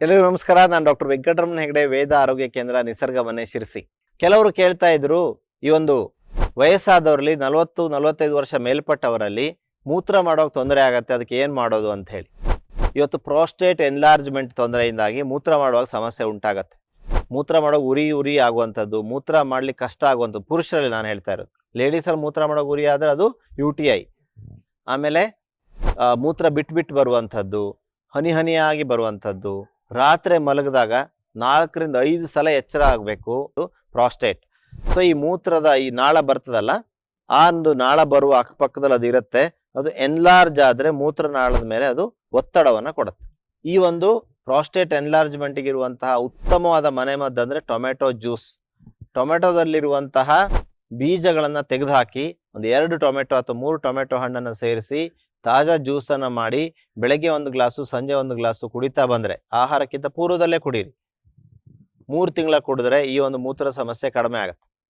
ಎಲ್ಲರಿಗೂ ನಮಸ್ಕಾರ. ನಾನು ಡಾಕ್ಟರ್ ವೆಂಕಟರಮಣ ಹೆಗಡೆ, ವೇದ ಆರೋಗ್ಯ ಕೇಂದ್ರ, ನಿಸರ್ಗ ಮನೆ, ಶಿರಸಿ. ಕೆಲವರು ಕೇಳ್ತಾ ಇದ್ರು, ಈ ಒಂದು ವಯಸ್ಸಾದವರಲ್ಲಿ 40-45 ವರ್ಷ ಮೇಲ್ಪಟ್ಟವರಲ್ಲಿ ಮೂತ್ರ ಮಾಡೋಕೆ ತೊಂದರೆ ಆಗತ್ತೆ, ಅದಕ್ಕೆ ಏನ್ ಮಾಡೋದು ಅಂತ ಹೇಳಿ. ಇವತ್ತು ಪ್ರೋಸ್ಟೇಟ್ ಎನ್ಲಾರ್ಜ್ಮೆಂಟ್ ತೊಂದರೆಯಿಂದಾಗಿ ಮೂತ್ರ ಮಾಡುವಾಗ ಸಮಸ್ಯೆ ಉಂಟಾಗತ್ತೆ. ಮೂತ್ರ ಮಾಡೋಕೆ ಉರಿ ಆಗುವಂಥದ್ದು, ಮೂತ್ರ ಮಾಡ್ಲಿಕ್ಕೆ ಕಷ್ಟ ಆಗುವಂಥದ್ದು ಪುರುಷರಲ್ಲಿ ನಾನು ಹೇಳ್ತಾ ಇರೋದು. ಲೇಡೀಸಲ್ಲಿ ಮೂತ್ರ ಮಾಡೋಕೆ ಉರಿ ಆದರೆ ಅದು UTI. ಆಮೇಲೆ ಮೂತ್ರ ಬಿಟ್ಟು ಬರುವಂಥದ್ದು, ಹನಿಯಾಗಿ ಬರುವಂಥದ್ದು, ರಾತ್ರಿ ಮಲಗಿದಾಗ 4-5 ಸಲ ಎಚ್ಚರ ಆಗಬೇಕು, ಪ್ರಾಸ್ಟೇಟ್. ಸೊ ಈ ಮೂತ್ರದ ಈ ನಾಳ ಬರ್ತದಲ್ಲ, ಆ ಒಂದು ನಾಳ ಬರುವ ಅಕ್ಕಪಕ್ಕದಲ್ಲಿ ಅದು ಇರುತ್ತೆ. ಅದು ಎನ್ಲಾರ್ಜ್ ಆದ್ರೆ ಮೂತ್ರನಾಳದ ಮೇಲೆ ಅದು ಒತ್ತಡವನ್ನ ಕೊಡುತ್ತೆ. ಈ ಒಂದು ಪ್ರಾಸ್ಟೇಟ್ ಎನ್ಲಾರ್ಜ್ಮೆಂಟ್ಗೆ ಇರುವಂತಹ ಉತ್ತಮವಾದ ಮನೆಮದ್ದು ಅಂದ್ರೆ ಟೊಮೆಟೊ ಜ್ಯೂಸ್. ಟೊಮೆಟೊದಲ್ಲಿರುವಂತಹ ಬೀಜಗಳನ್ನ ತೆಗೆದುಹಾಕಿ ಒಂದು 2 ಟೊಮೆಟೊ ಅಥವಾ 3 ಟೊಮೆಟೊ ಹಣ್ಣನ್ನು ಸೇರಿಸಿ ತಾಜಾ ಜ್ಯೂಸನ್ನು ಮಾಡಿ ಬೆಳಗ್ಗೆ 1 ಗ್ಲಾಸು, ಸಂಜೆ 1 ಗ್ಲಾಸು ಕುಡಿತಾ ಬಂದ್ರೆ, ಆಹಾರಕ್ಕಿಂತ ಪೂರ್ವದಲ್ಲೇ ಕುಡೀರಿ. 3 ತಿಂಗಳ ಕುಡಿದ್ರೆ ಈ ಒಂದು ಮೂತ್ರ ಸಮಸ್ಯೆ ಕಡಿಮೆ ಆಗುತ್ತೆ.